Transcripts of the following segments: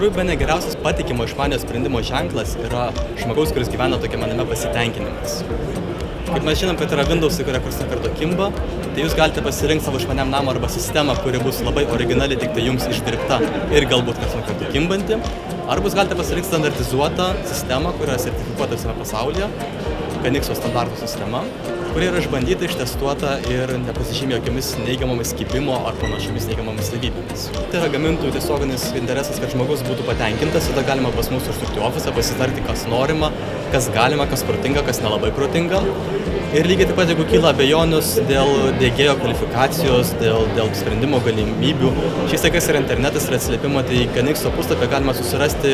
tikrųjų, bene geriausias patikimo išmanio sprendimo ženklas yra žmogaus, kuris gyvena tokiame name pasitenkinimas. Kaip mes žinom, kad yra Windows'ai, kurie karts nuo karto kimba, tai jūs galite pasirinkti savo išmaniam namą arba sistemą, kuri bus labai originali, tik tai jums išdirbta ir galbūt karts nuo karto kimbanti. Arba jūs galite pasirinkti standartizuotą sistemą, kuri yra sertifikuota visame pasaulyje, Canixo standartų sistema, kuri yra išbandyta, ištestuota ir nepasižymė jokiomis neigiamomis kibimo ar panašiomis neigiamomis savybėmis. Tai yra gamintojų tiesioginis interesas, kad žmogus būtų patenkintas, tada galima pas mus užsukti į ofisą, pasitarti, kas norima, kas galima, kas protinga, kas nelabai protinga. Ir lygiai taip pat, jeigu kyla abejonius dėl diegėjo kvalifikacijos, dėl sprendimo galimybių, šiais laikais yra internetas ir atsiliepimo, tai Canixo puslapyje galima susirasti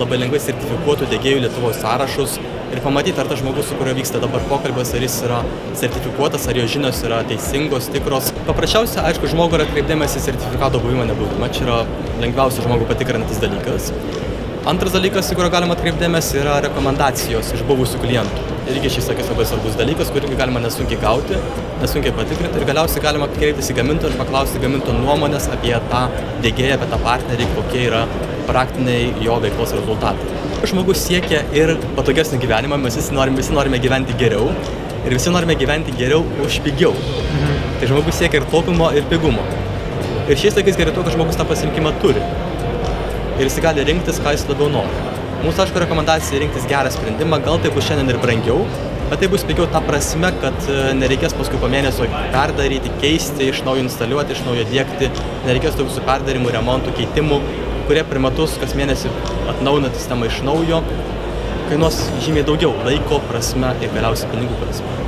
labai lengvai sertifikuotų diegėjų Lietuvos sąrašus ir pamatyti, ar tas žmogus, su kuriuo vyksta dabar pokalbis, ar jis yra sertifikuotas, ar jo žinios yra teisingos, tikros. Paprasčiausia, aišku, žmogų yra atkreipdėmėsi sertifikato buvimą nebuvimą. Čia yra lengviausias žmogų patikrinantis dalykas. Antras dalykas, į kurio galima atkreipdėmėsi, yra rekomendacijos iš buvusių klientų. Irgi šis sakys labai svarbus dalykas, kurį galima nesunkiai gauti, nesunkiai patikrinti ir galiausiai galima kreiptis į gamintoją ir paklausti gamintojo nuomonės apie tą diegėją, apie tą partnerį, kokie yra praktiniai jo veiklos rezultatai. Žmogus siekia ir patogesnį gyvenimą, mes visi norime gyventi geriau ir visi norime gyventi geriau už pigiau. Tai žmogus siekia ir taupimo, ir pigumo. Ir šiais laikais gerai to, kad žmogus tą pasirinkimą turi. Ir jis gali rinktis, ką jis labiau nori. Mūsų, aišku, rekomendacija rinktis gerą sprendimą, gal tai bus šiandien ir brangiau, bet tai bus pigiau ta prasme, kad nereikės paskui po mėnesio perdaryti, keisti, iš naujo instaliuoti, iš naujo diegti, nereikės daug visų perdarimų, remontų, keitimų, kurie per metus kas mėnesį atnaujinant sistemą iš naujo, kainuos žymiai daugiau laiko prasme ir galiausiai pinigų prasme.